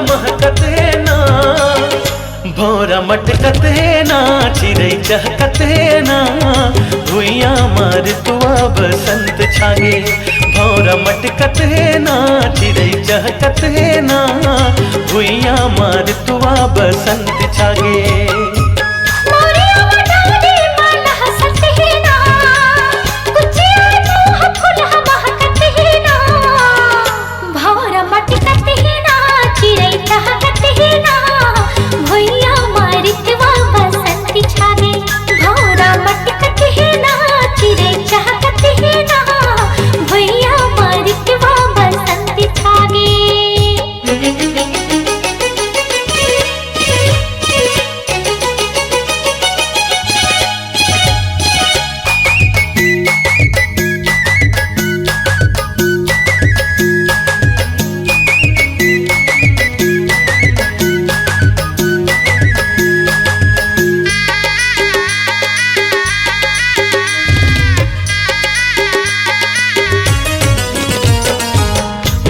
महकत है ना, भौरा मटकत है ना, चिड़ै चहकत है ना, भुइया मार तुआ बसंत छागे। भौरा मटकत है ना, चिड़ै चहकत है ना, भुइया मार तुआ बसंत छागे।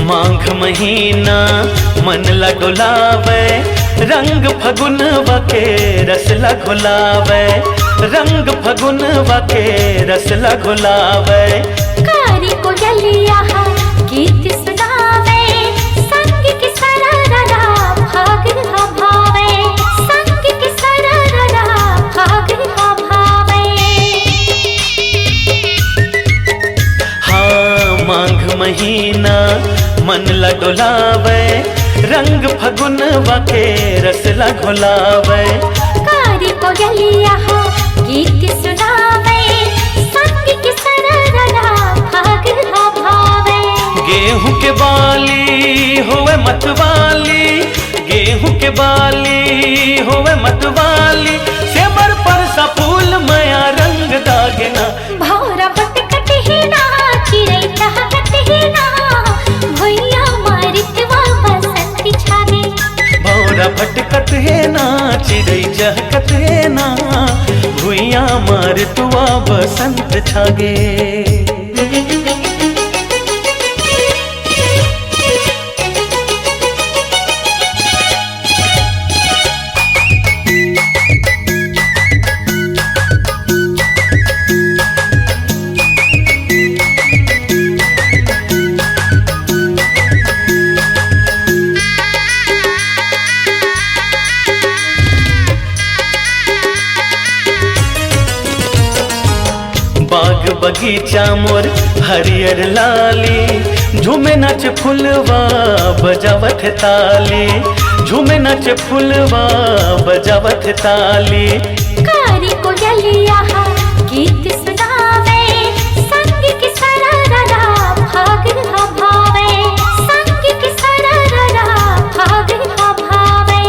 माघ महीना मन ला डोलावे, रंग फगुनवा के रस ला घोलावे, रंग फगुनवा के रस ला घोलावे। कारी कोयलिया गीत सुनावे, संग की सरररा भाग भावे, संग की सरररा भाग भावे। हाँ माघ महीना मन ला डोलावे, रंग फगुनवा के रस ला घोलावे। कारी कोयलिया गीत सुनावे, संग की सरररा भाग भावे। गेहूं के बाली होवे मतवाली, गेहूं के बाली होवे मतवाली, सेमर पर सा फूल मया रंग दागना। भौरा मटकत है ना, चिड़ै चहकत है ना, भुइया मारितवा बसंत छागे। भौरा भटकत है ना, चिड़ै चहकत है ना, भुइया मार तुआ बसंत छागे। बाग बगीचा मोर हरियर लाली, झूमे नाच फुलवा बजावत ताली, झूमे नाच फुलवा बजावत ताली। कारी कोयलिया गीत सुनावे, संग की सरररा भाग भावे, संग की सरररा भाग भावे।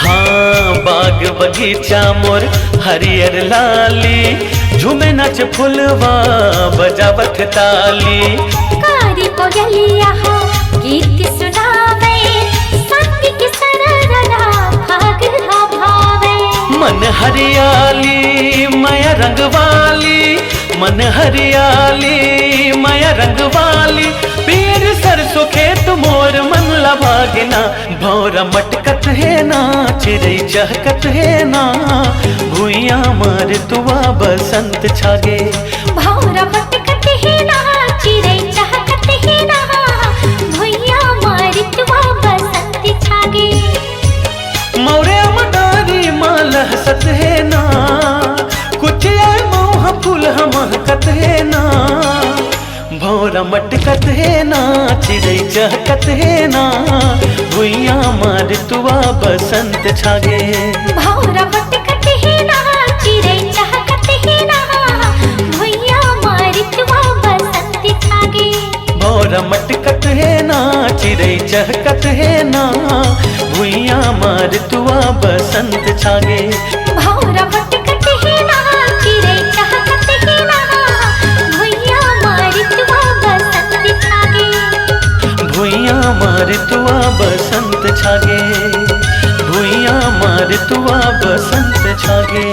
हाँ बाग बगीचा मोर हरियर लाली, झूमे नाच फुलवा बजावत ताली। कारी कोयलिया गीत सुनावे, संग की सरररा भाग भावे। मन हरियाली माया रंगवाली, मन हरियाली माया रंगवाली, पीर सरसों खेत मोर मन ला भागना। भौरा मटकत है ना, चिड़ै चहकत है ना, भुइया मार तुआ बसंत छागे। भौरा मटकत है ना, चिड़ै चहकत है ना, भुइया मारितवा बसंत छागे। मौरे मदारी माल हसत है ना, कुछ मोह फूल महकत है ना, भौरा मटकत है ना, चिड़ै चहकत है ना, भुइया मार तुआ बसंत छागे। भौरा मटकत है ना, चिड़ै चहकत है ना, भुइया मारितवा बसंत छागे। भौरा मटकत है ना, चिड़ै चहकत है ना, भुइया मार तुआ बसंत छागे। भौरा मटकत है ना, चिड़ै चहकत है ना, भुइया मारितवा बसंत छागे। भुइया मार तुआ बसंत छागे, भुइया मार तुआ बसंत छागे।